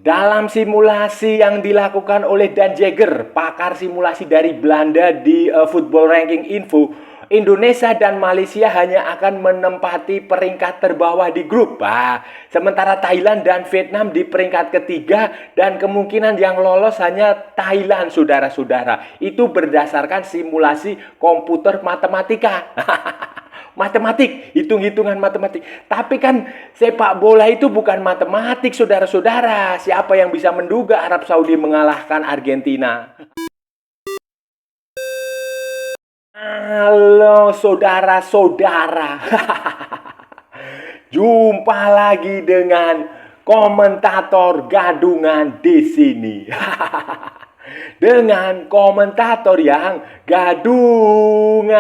Dalam simulasi yang dilakukan oleh Dan Jagger, pakar simulasi dari Belanda di Football Ranking Info, Indonesia dan Malaysia hanya akan menempati peringkat terbawah di grup. Sementara Thailand dan Vietnam di peringkat ketiga dan kemungkinan yang lolos hanya Thailand, saudara-saudara. Itu berdasarkan simulasi komputer matematika. Matematik, hitung-hitungan matematik. Tapi kan sepak bola itu bukan matematik, saudara-saudara. Siapa yang bisa menduga Arab Saudi mengalahkan Argentina? Halo saudara-saudara. Jumpa lagi dengan komentator gadungan di sini. Dengan komentator yang gadungan.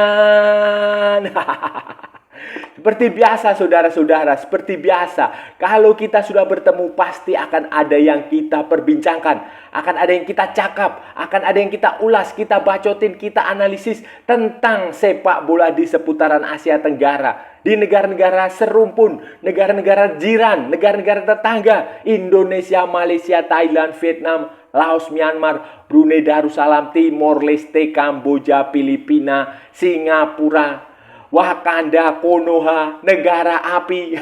Seperti biasa saudara-saudara, seperti biasa. Kalau kita sudah bertemu pasti akan ada yang kita perbincangkan. Akan ada yang kita cakap, akan ada yang kita ulas, kita bacotin, kita analisis tentang sepak bola di seputaran Asia Tenggara. Di negara-negara serumpun, negara-negara jiran, negara-negara tetangga. Indonesia, Malaysia, Thailand, Vietnam, Laos, Myanmar, Brunei Darussalam, Timor Leste, Kamboja, Filipina, Singapura, Wakanda, Konoha, negara api,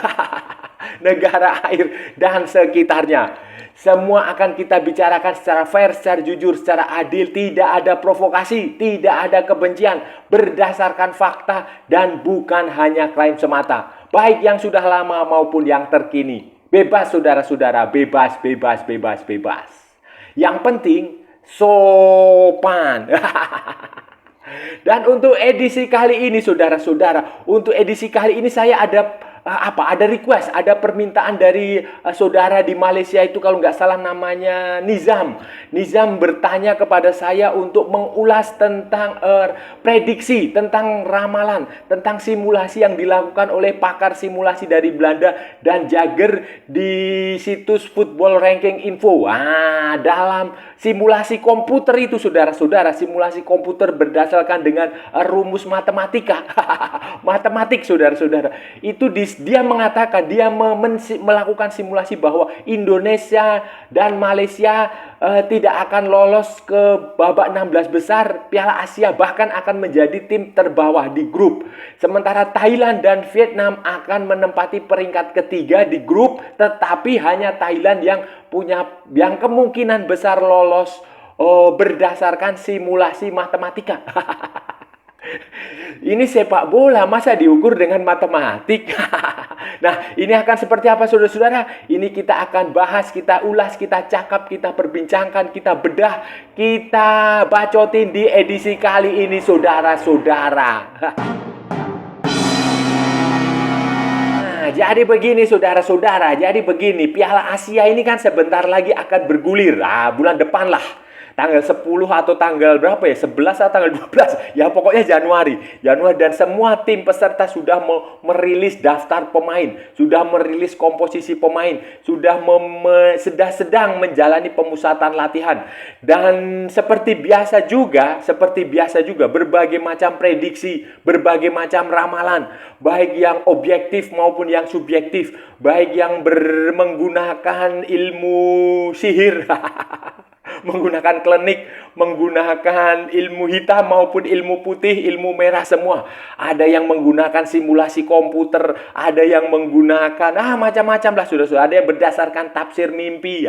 negara air, dan sekitarnya. Semua akan kita bicarakan secara fair, secara jujur, secara adil. Tidak ada provokasi, tidak ada kebencian. Berdasarkan fakta dan bukan hanya klaim semata. Baik yang sudah lama maupun yang terkini. Bebas saudara-saudara, bebas, bebas, bebas, bebas. Yang penting, sopan. Dan untuk edisi kali ini saudara-saudara, untuk edisi kali ini saya ada request, ada permintaan dari saudara di Malaysia itu, kalau nggak salah namanya Nizam. Nizam bertanya kepada saya untuk mengulas tentang prediksi, tentang ramalan, tentang simulasi yang dilakukan oleh pakar simulasi dari Belanda dan Jagger di situs Football Ranking Info. Dalam simulasi komputer itu saudara-saudara, simulasi komputer berdasarkan dengan rumus matematika. Matematik saudara-saudara. Itu dia mengatakan, dia melakukan simulasi bahwa Indonesia dan Malaysia tidak akan lolos ke babak 16 besar Piala Asia, bahkan akan menjadi tim terbawah di grup. Sementara Thailand dan Vietnam akan menempati peringkat ketiga di grup, tetapi hanya Thailand yang kemungkinan besar lolos berdasarkan simulasi matematika. Ini sepak bola, masa diukur dengan matematik? Nah, ini akan seperti apa saudara-saudara? Ini kita akan bahas, kita ulas, kita cakap, kita perbincangkan, kita bedah, kita bacotin di edisi kali ini saudara-saudara. Nah, jadi begini saudara-saudara, jadi begini, Piala Asia ini kan sebentar lagi akan bergulir. Bulan depan lah. Tanggal 10 atau tanggal berapa ya? 11 atau tanggal 12. Ya pokoknya Januari. Dan semua tim peserta sudah merilis daftar pemain, sudah merilis komposisi pemain, sudah sedang menjalani pemusatan latihan. Dan seperti biasa juga berbagai macam prediksi, berbagai macam ramalan, baik yang objektif maupun yang subjektif, baik yang menggunakan ilmu sihir, menggunakan klinik, menggunakan ilmu hitam maupun ilmu putih, ilmu merah semua. Ada yang menggunakan simulasi komputer, ada yang menggunakan macam-macam lah sudah. Ada yang berdasarkan tafsir mimpi.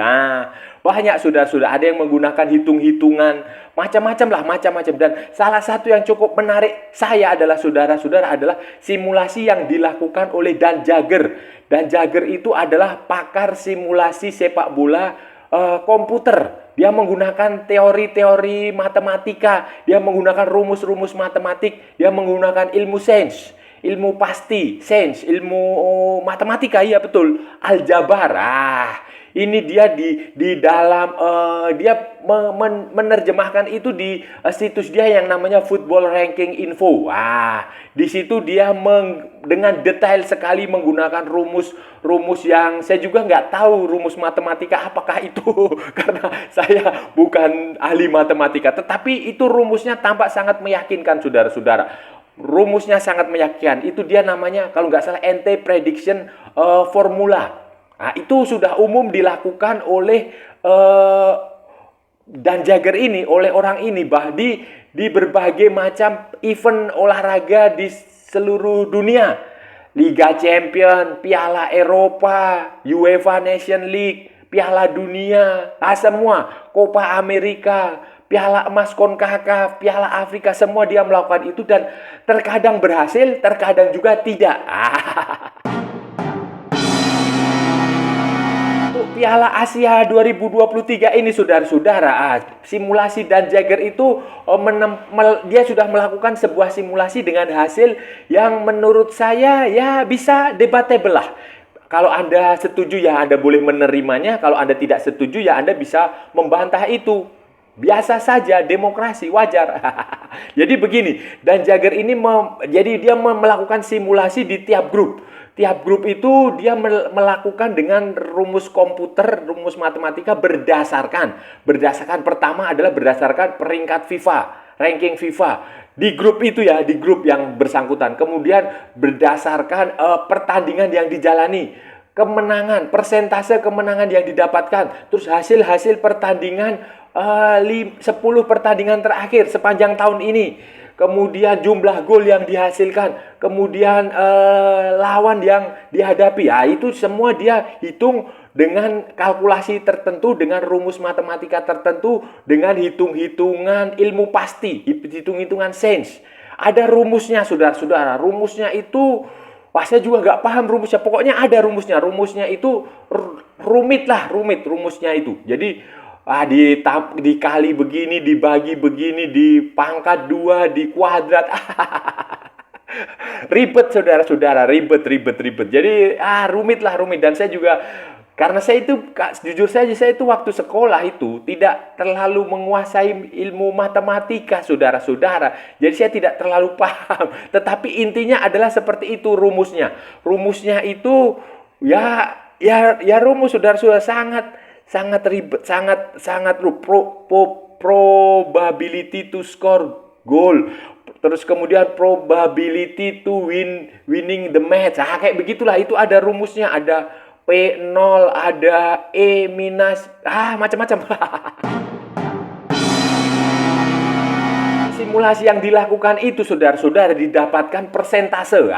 Banyak sudah. Ada yang menggunakan hitung-hitungan, macam-macam. Dan salah satu yang cukup menarik saya adalah saudara-saudara adalah simulasi yang dilakukan oleh Dan Jagger. Dan Jagger itu adalah pakar simulasi sepak bola komputer. Dia menggunakan teori-teori matematika, dia menggunakan rumus-rumus matematik, dia menggunakan ilmu sains, ilmu pasti, sains, ilmu matematika, iya betul, aljabar. Ini dia di dalam dia menerjemahkan itu di situs dia yang namanya Football Ranking Info. Di situ dia dengan detail sekali menggunakan rumus yang saya juga nggak tahu rumus matematika apakah itu karena saya bukan ahli matematika. Tetapi itu rumusnya tampak sangat meyakinkan saudara-saudara. Rumusnya sangat meyakinkan. Itu dia namanya kalau nggak salah NT Prediction Formula. Nah, itu sudah umum dilakukan oleh eh, Dan Jagger ini, oleh orang ini, di berbagai macam event olahraga di seluruh dunia. Liga Champion, Piala Eropa, UEFA Nation League, Piala Dunia, semua, Copa Amerika, Piala Emas CONCACAF, Piala Afrika, semua dia melakukan itu dan terkadang berhasil, terkadang juga tidak. Piala Asia 2023 ini saudara-saudara, simulasi Dan Jagger itu dia sudah melakukan sebuah simulasi dengan hasil yang menurut saya ya bisa debatable lah. Kalau Anda setuju ya Anda boleh menerimanya, kalau Anda tidak setuju ya Anda bisa membantah itu. Biasa saja, demokrasi, wajar. Jadi begini, Dan Jagger ini jadi dia melakukan simulasi di tiap grup. Tiap grup itu dia melakukan dengan rumus komputer, rumus matematika berdasarkan pertama adalah berdasarkan peringkat FIFA, ranking FIFA. Di grup itu ya, di grup yang bersangkutan. Kemudian berdasarkan pertandingan yang dijalani, kemenangan, persentase kemenangan yang didapatkan, terus hasil-hasil pertandingan 10 pertandingan terakhir sepanjang tahun ini, kemudian jumlah gol yang dihasilkan, kemudian lawan yang dihadapi. Ya, itu semua dia hitung dengan kalkulasi tertentu, dengan rumus matematika tertentu, dengan hitung-hitungan ilmu pasti, hitung-hitungan sains. Ada rumusnya, saudara-saudara. Rumusnya itu, wah saya juga nggak paham rumusnya. Pokoknya ada rumusnya. Rumusnya itu rumit rumusnya itu. Jadi dikali begini, dibagi begini, dipangkat 2, dikuadrat. Ribet saudara-saudara, ribet. Jadi rumit. Dan saya juga, karena saya itu, jujur saja, saya itu waktu sekolah itu tidak terlalu menguasai ilmu matematika, saudara-saudara. Jadi saya tidak terlalu paham. Tetapi intinya adalah seperti itu rumusnya. Rumusnya itu ya rumus saudara-saudara sangat ribet, sangat probability to score goal, terus kemudian probability to winning the match. Kayak begitulah, itu ada rumusnya, ada P0, ada E minus, macam-macam. Simulasi yang dilakukan itu saudara-saudara didapatkan persentase.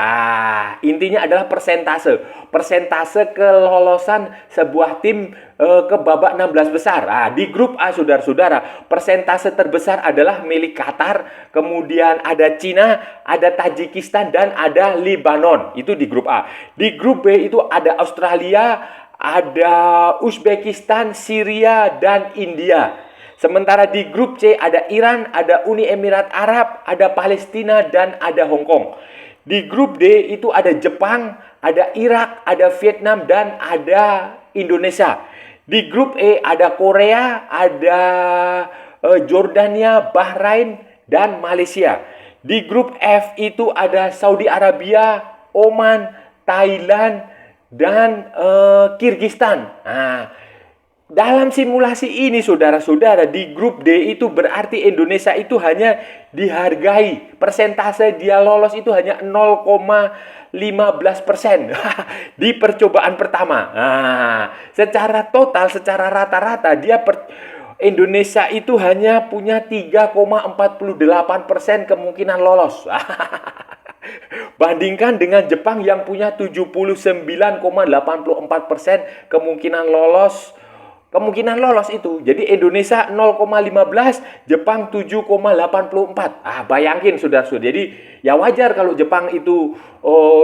Intinya adalah persentase kelolosan sebuah tim ke babak 16 besar. Di grup A saudara-saudara, persentase terbesar adalah milik Qatar, kemudian ada Cina, ada Tajikistan, dan ada Lebanon. Itu di grup A. Di grup B itu ada Australia, ada Uzbekistan, Syria, dan India. Sementara di grup C ada Iran, ada Uni Emirat Arab, ada Palestina, dan ada Hong Kong. Di grup D itu ada Jepang, ada Irak, ada Vietnam, dan ada Indonesia. Di grup E ada Korea, ada Jordania, Bahrain, dan Malaysia. Di grup F itu ada Saudi Arabia, Oman, Thailand, dan Kyrgyzstan. Dalam simulasi ini saudara-saudara, di grup D itu berarti Indonesia itu hanya dihargai, persentase dia lolos itu hanya 0,15% di percobaan pertama. Secara total, secara rata-rata Indonesia itu hanya punya 3,48% kemungkinan lolos. Bandingkan dengan Jepang yang punya 79,84% kemungkinan lolos itu. Jadi Indonesia 0,15, Jepang 7,84. Bayangin saudara-saudara. Jadi ya wajar kalau Jepang itu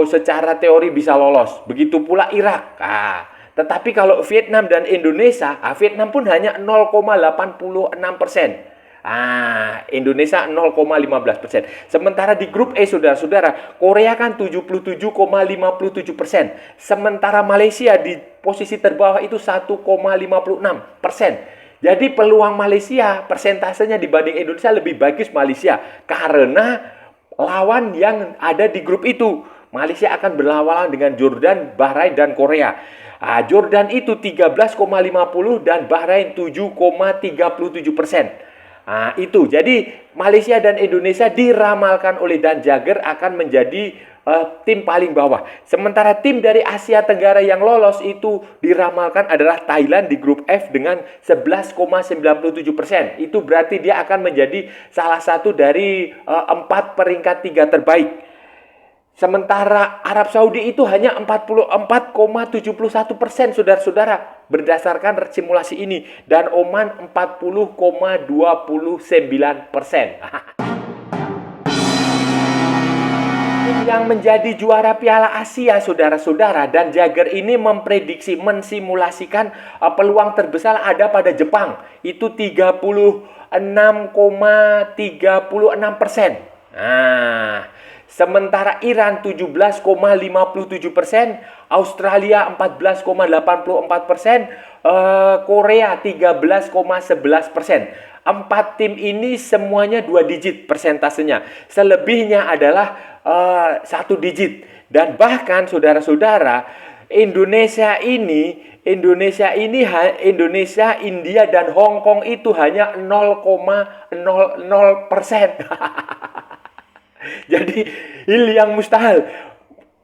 secara teori bisa lolos. Begitu pula Irak. Tetapi kalau Vietnam dan Indonesia, Vietnam pun hanya 0,86%. Indonesia 0,15%. Sementara di grup E saudara-saudara, Korea kan 77,57%. Sementara Malaysia di posisi terbawah itu 1,56%. Jadi peluang Malaysia persentasenya dibanding Indonesia lebih bagus Malaysia, karena lawan yang ada di grup itu. Malaysia akan berlawanan dengan Jordan, Bahrain, dan Korea. Jordan itu 13,50 dan Bahrain 7,37%. Itu. Jadi Malaysia dan Indonesia diramalkan oleh Dan Jagger akan menjadi tim paling bawah. Sementara tim dari Asia Tenggara yang lolos itu diramalkan adalah Thailand di grup F dengan 11,97%. Itu berarti dia akan menjadi salah satu dari 4 peringkat 3 terbaik. Sementara Arab Saudi itu hanya 44,71%, saudara-saudara, berdasarkan simulasi ini. Dan Oman 40,29%. Yang menjadi juara Piala Asia, saudara-saudara, dan Jagger ini mensimulasikan peluang terbesar ada pada Jepang. Itu 36,36%. Nah, sementara Iran 17,57%, Australia 14,84%, Korea 13,11%. 4 tim ini semuanya 2 digit persentasenya. Selebihnya adalah 1 digit. Dan bahkan saudara-saudara, Indonesia, India dan Hong Kong itu hanya 0,00%. Jadi ini yang mustahil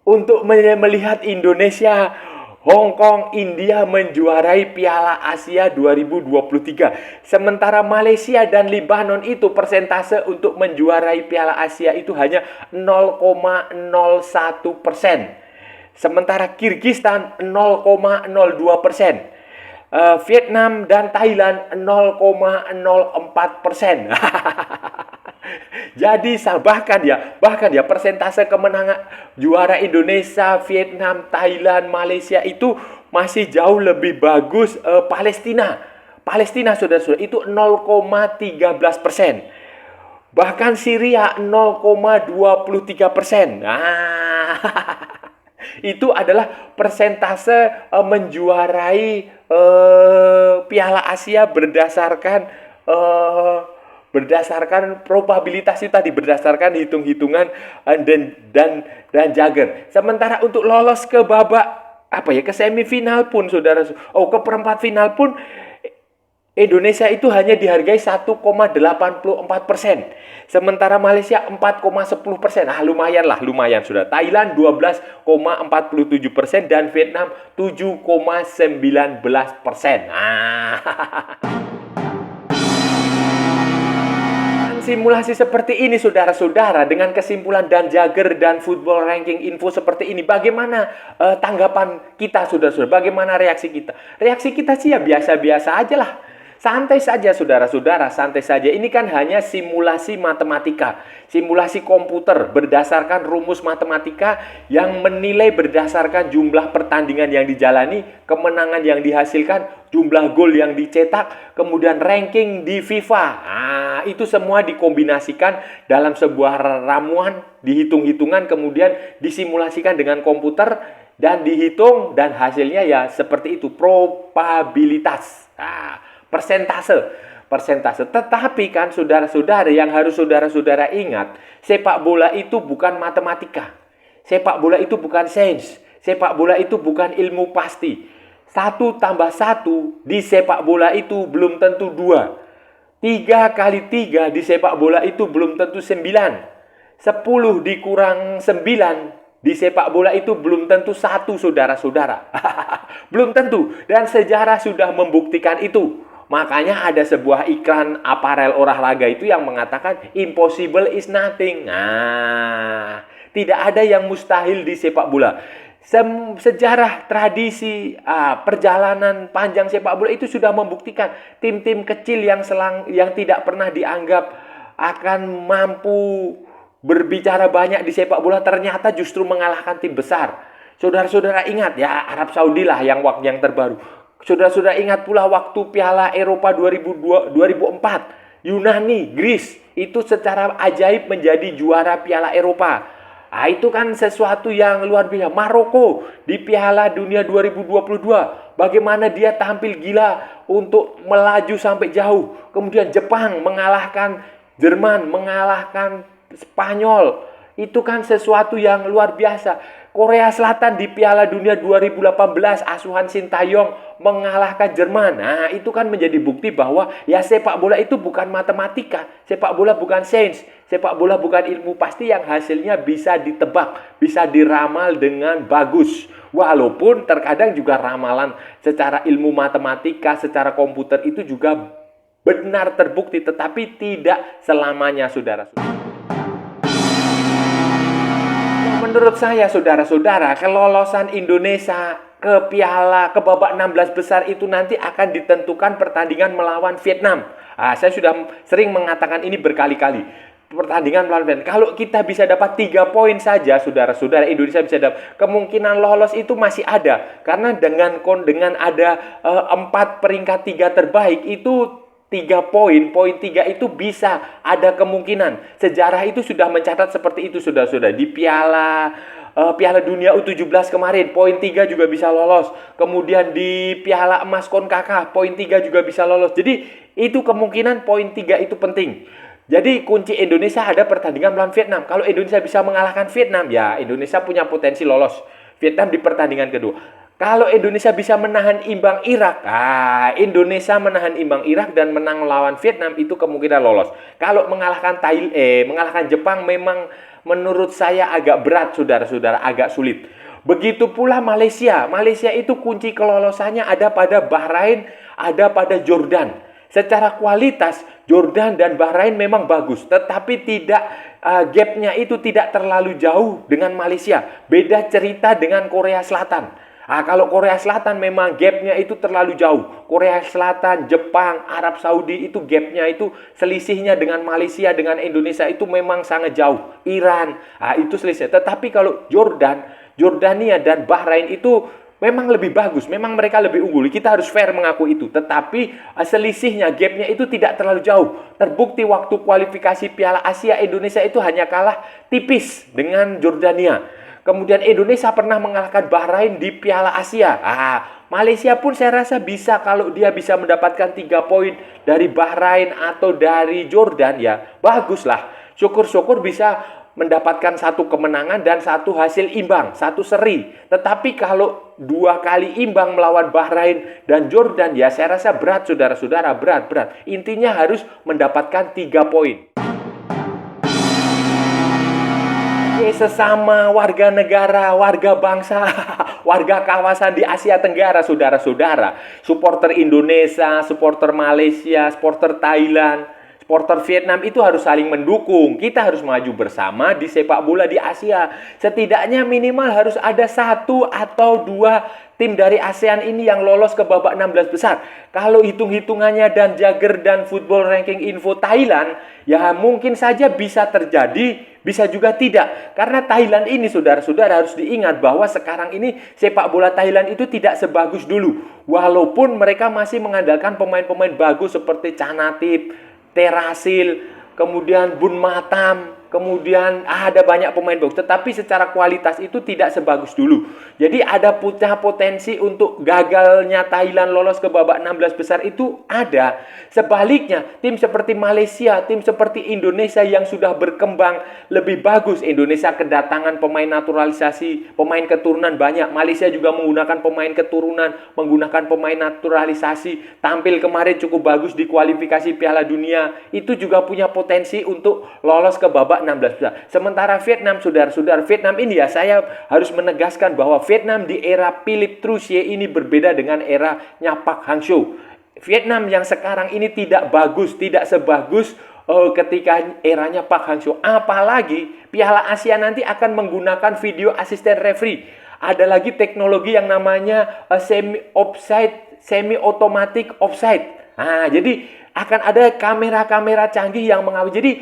untuk melihat Indonesia, Hong Kong, India menjuarai Piala Asia 2023. Sementara Malaysia dan Lebanon itu persentase untuk menjuarai Piala Asia itu hanya 0,01%. Sementara Kyrgyzstan 0,02%. Vietnam dan Thailand 0,04%. Jadi bahkan ya persentase kemenangan juara Indonesia, Vietnam, Thailand, Malaysia itu masih jauh lebih bagus Palestina. Palestina saudara-saudara itu 0,13%. Bahkan Syria 0,23%. Nah, itu adalah persentase menjuarai Piala Asia berdasarkan probabilitas itu tadi, berdasarkan hitung-hitungan dan Jagger. Sementara untuk lolos ke ke semifinal pun ke perempat final pun Indonesia itu hanya dihargai 1,84%. Sementara Malaysia 4,10%. Lumayan sudah. Thailand 12,47% dan Vietnam 7,19%. Simulasi seperti ini saudara-saudara dengan kesimpulan dan Jagger dan football ranking info seperti ini, bagaimana tanggapan kita saudara-saudara? Bagaimana reaksi kita? Reaksi kita sih ya biasa-biasa aja lah. Santai saja saudara-saudara, santai saja. Ini kan hanya simulasi matematika, simulasi komputer berdasarkan rumus matematika yang menilai berdasarkan jumlah pertandingan yang dijalani, kemenangan yang dihasilkan, jumlah gol yang dicetak, kemudian ranking di FIFA. Itu semua dikombinasikan dalam sebuah ramuan, dihitung-hitungan, kemudian disimulasikan dengan komputer dan dihitung, dan hasilnya ya seperti itu, probabilitas. Persentase. Tetapi kan saudara-saudara, yang harus saudara-saudara ingat, sepak bola itu bukan matematika. Sepak bola itu bukan sains. Sepak bola itu bukan ilmu pasti. 1 tambah 1 di sepak bola itu belum tentu 2. 3 kali 3 di sepak bola itu belum tentu 9. 10 dikurang 9 di sepak bola itu belum tentu 1, saudara-saudara. Belum tentu. Dan sejarah sudah membuktikan itu. Makanya ada sebuah iklan aparel olahraga itu yang mengatakan impossible is nothing. Tidak ada yang mustahil di sepak bola. Sejarah, tradisi, perjalanan panjang sepak bola itu sudah membuktikan tim-tim kecil yang tidak pernah dianggap akan mampu berbicara banyak di sepak bola ternyata justru mengalahkan tim besar. Saudara-saudara ingat ya, Arab Saudi lah yang terbaru. Saudara-saudara ingat pula waktu Piala Eropa 2004, Yunani, Greece itu secara ajaib menjadi juara Piala Eropa. Itu kan sesuatu yang luar biasa. Maroko di Piala Dunia 2022, bagaimana dia tampil gila untuk melaju sampai jauh. Kemudian Jepang mengalahkan Jerman, mengalahkan Spanyol. Itu kan sesuatu yang luar biasa. Korea Selatan di Piala Dunia 2018 asuhan Sintayong mengalahkan Jerman. Nah, itu kan menjadi bukti bahwa ya sepak bola itu bukan matematika, sepak bola bukan sains, sepak bola bukan ilmu pasti yang hasilnya bisa ditebak, bisa diramal dengan bagus. Walaupun terkadang juga ramalan secara ilmu matematika, secara komputer itu juga benar terbukti, tetapi tidak selamanya, saudara-saudara. Menurut saya, saudara-saudara, kelolosan Indonesia ke babak 16 besar itu nanti akan ditentukan pertandingan melawan Vietnam. Saya sudah sering mengatakan ini berkali-kali. Pertandingan melawan Vietnam. Kalau kita bisa dapat 3 poin saja, saudara-saudara, Indonesia bisa dapat. Kemungkinan lolos itu masih ada. Karena dengan ada 4 peringkat 3 terbaik itu 3 poin 3 itu bisa ada kemungkinan. Sejarah itu sudah mencatat seperti itu, saudara-saudara. Di Piala Dunia U17 kemarin, poin 3 juga bisa lolos. Kemudian di Piala Emas CONCACAF, poin 3 juga bisa lolos. Jadi, itu kemungkinan poin 3 itu penting. Jadi, kunci Indonesia ada pertandingan melawan Vietnam. Kalau Indonesia bisa mengalahkan Vietnam, ya Indonesia punya potensi lolos Vietnam di pertandingan kedua. Kalau Indonesia bisa menahan imbang Irak, Indonesia menahan imbang Irak dan menang melawan Vietnam, itu kemungkinan lolos. Kalau mengalahkan Jepang memang menurut saya agak berat, saudara-saudara, agak sulit. Begitu pula Malaysia. Malaysia itu kunci kelolosannya ada pada Bahrain, ada pada Jordan. Secara kualitas, Jordan dan Bahrain memang bagus, tetapi gapnya itu tidak terlalu jauh dengan Malaysia. Beda cerita dengan Korea Selatan. Kalau Korea Selatan memang gapnya itu terlalu jauh. Korea Selatan, Jepang, Arab Saudi itu gapnya itu selisihnya dengan Malaysia, dengan Indonesia itu memang sangat jauh. Iran, itu selisih. Tetapi kalau Jordania dan Bahrain itu memang lebih bagus. Memang mereka lebih unggul. Kita harus fair mengaku itu. Tetapi selisihnya, gapnya itu tidak terlalu jauh. Terbukti waktu kualifikasi Piala Asia, Indonesia itu hanya kalah tipis dengan Jordania. Kemudian Indonesia pernah mengalahkan Bahrain di Piala Asia. Malaysia pun saya rasa bisa kalau dia bisa mendapatkan 3 poin dari Bahrain atau dari Jordan, ya baguslah. Syukur-syukur bisa mendapatkan 1 kemenangan dan 1 hasil imbang, 1 seri. Tetapi kalau 2 kali imbang melawan Bahrain dan Jordan, ya saya rasa berat, saudara-saudara, berat. Intinya harus mendapatkan 3 poin. Sesama warga negara, warga bangsa, warga kawasan di Asia Tenggara, saudara-saudara. Supporter Indonesia, supporter Malaysia, supporter Thailand, supporter Vietnam itu harus saling mendukung. Kita harus maju bersama di sepak bola di Asia. Setidaknya minimal harus ada 1 atau 2 tim dari ASEAN ini yang lolos ke babak 16 besar. Kalau hitung-hitungannya dan Jagger dan Football Ranking Info Thailand, ya mungkin saja bisa terjadi, bisa juga tidak. Karena Thailand ini, saudara-saudara, harus diingat bahwa sekarang ini sepak bola Thailand itu tidak sebagus dulu. Walaupun mereka masih mengandalkan pemain-pemain bagus seperti Chanatip, Terasil, kemudian Bun Matam, kemudian ada banyak pemain bagus, tetapi secara kualitas itu tidak sebagus dulu. Jadi ada potensi untuk gagalnya Thailand lolos ke babak 16 besar itu ada. Sebaliknya, tim seperti Malaysia, tim seperti Indonesia yang sudah berkembang lebih bagus. Indonesia kedatangan pemain naturalisasi, pemain keturunan banyak. Malaysia juga menggunakan pemain keturunan, menggunakan pemain naturalisasi. Tampil kemarin cukup bagus di kualifikasi Piala Dunia. Itu juga punya potensi untuk lolos ke babak 16 besar. Sementara Vietnam, saudara-saudara, Vietnam ini ya saya harus menegaskan bahwa Vietnam di era Philippe Troussier ini berbeda dengan eranya Park Hang-seo. Vietnam yang sekarang ini tidak bagus, tidak sebagus ketika eranya Park Hang-seo. Apalagi Piala Asia nanti akan menggunakan video assistant referee. Ada lagi teknologi yang namanya semi automatic offside. Jadi akan ada kamera-kamera canggih yang mengawasi. Jadi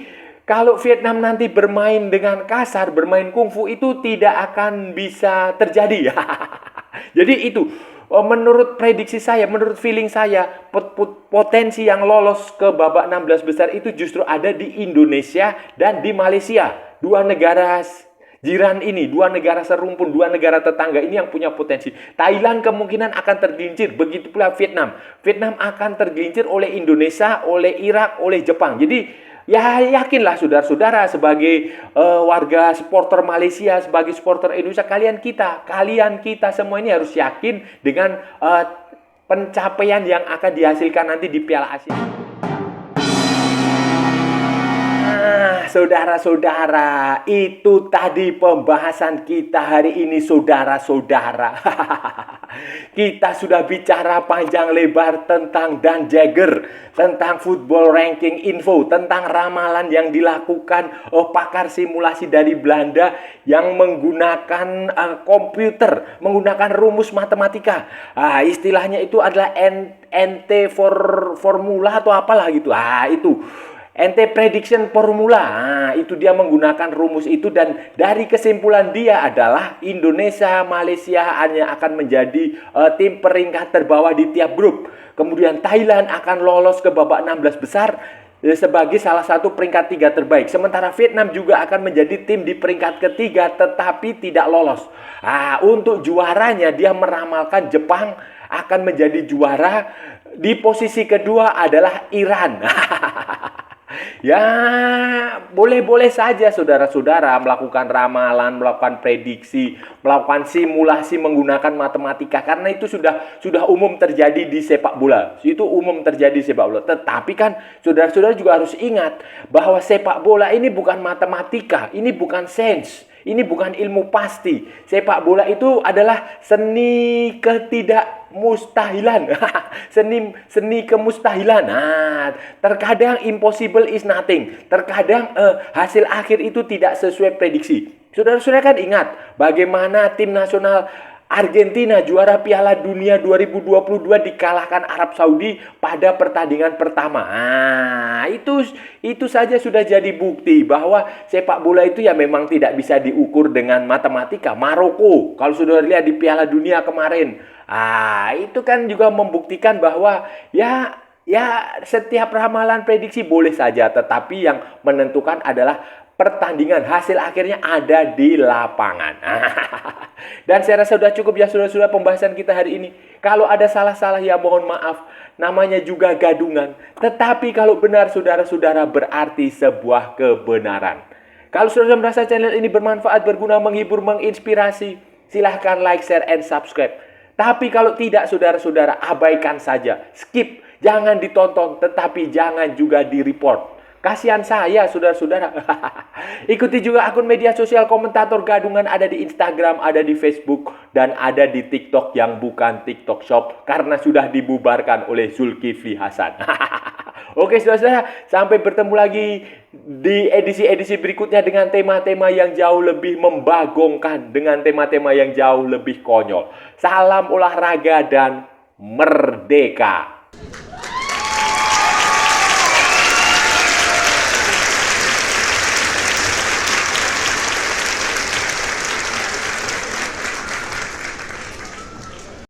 kalau Vietnam nanti bermain dengan kasar, bermain kungfu itu tidak akan bisa terjadi. Jadi itu menurut prediksi saya, menurut feeling saya, potensi yang lolos ke babak 16 besar itu justru ada di Indonesia dan di Malaysia. 2 negara jiran ini, 2 negara serumpun, 2 negara tetangga ini yang punya potensi. Thailand kemungkinan akan tergelincir, begitu pula Vietnam. Vietnam akan tergelincir oleh Indonesia, oleh Irak, oleh Jepang. Jadi Ya yakinlah saudara-saudara sebagai warga supporter Malaysia, sebagai supporter Indonesia, kalian kita semua ini harus yakin dengan pencapaian yang akan dihasilkan nanti di Piala Asia. Saudara-saudara, itu tadi pembahasan kita hari ini, saudara-saudara. Kita sudah bicara panjang lebar tentang Dan Jagger, tentang football ranking info, tentang ramalan yang dilakukan pakar simulasi dari Belanda yang menggunakan komputer, menggunakan rumus matematika. Istilahnya itu adalah NT formula atau apalah gitu. Itu NT prediction formula. Itu dia menggunakan rumus itu, dan dari kesimpulan dia adalah Indonesia, Malaysia hanya akan menjadi tim peringkat terbawah di tiap grup. Kemudian Thailand akan lolos ke babak 16 besar sebagai salah satu peringkat 3 terbaik. Sementara Vietnam juga akan menjadi tim di peringkat ketiga tetapi tidak lolos. Untuk juaranya dia meramalkan Jepang akan menjadi juara. Di posisi kedua adalah Iran. Ya, boleh-boleh saja saudara-saudara melakukan ramalan, melakukan prediksi, melakukan simulasi menggunakan matematika, karena itu sudah umum terjadi di sepak bola. Itu umum terjadi di sepak bola. Tetapi kan saudara-saudara juga harus ingat bahwa sepak bola ini bukan matematika, ini bukan sains. Ini bukan ilmu pasti. Sepak bola itu adalah seni ketidakmustahilan. seni kemustahilan. Terkadang impossible is nothing. Terkadang hasil akhir itu tidak sesuai prediksi. Saudara-saudara kan ingat bagaimana tim nasional Argentina juara Piala Dunia 2022 dikalahkan Arab Saudi pada pertandingan pertama. Itu saja sudah jadi bukti bahwa sepak bola itu ya memang tidak bisa diukur dengan matematika. Maroko, kalau sudah lihat di Piala Dunia kemarin, itu kan juga membuktikan bahwa ya setiap ramalan prediksi boleh saja, tetapi yang menentukan adalah pertandingan, hasil akhirnya ada di lapangan. Dan saya rasa sudah cukup ya saudara-saudara pembahasan kita hari ini. Kalau ada salah-salah ya mohon maaf. Namanya juga gadungan. Tetapi kalau benar saudara-saudara berarti sebuah kebenaran. Kalau saudara merasa channel ini bermanfaat, berguna, menghibur, menginspirasi, silahkan like, share, and subscribe. Tapi kalau tidak saudara-saudara, abaikan saja. Skip, jangan ditonton, tetapi jangan juga di-report. Kasihan saya saudara-saudara. Ikuti juga akun media sosial Komentator Gadungan, ada di Instagram, ada di Facebook, dan ada di TikTok yang bukan TikTok Shop karena sudah dibubarkan oleh Zulkifli Hasan. Oke saudara-saudara, sampai bertemu lagi di edisi-edisi berikutnya dengan tema-tema yang jauh lebih membagongkan, dengan tema-tema yang jauh lebih konyol. Salam olahraga dan merdeka.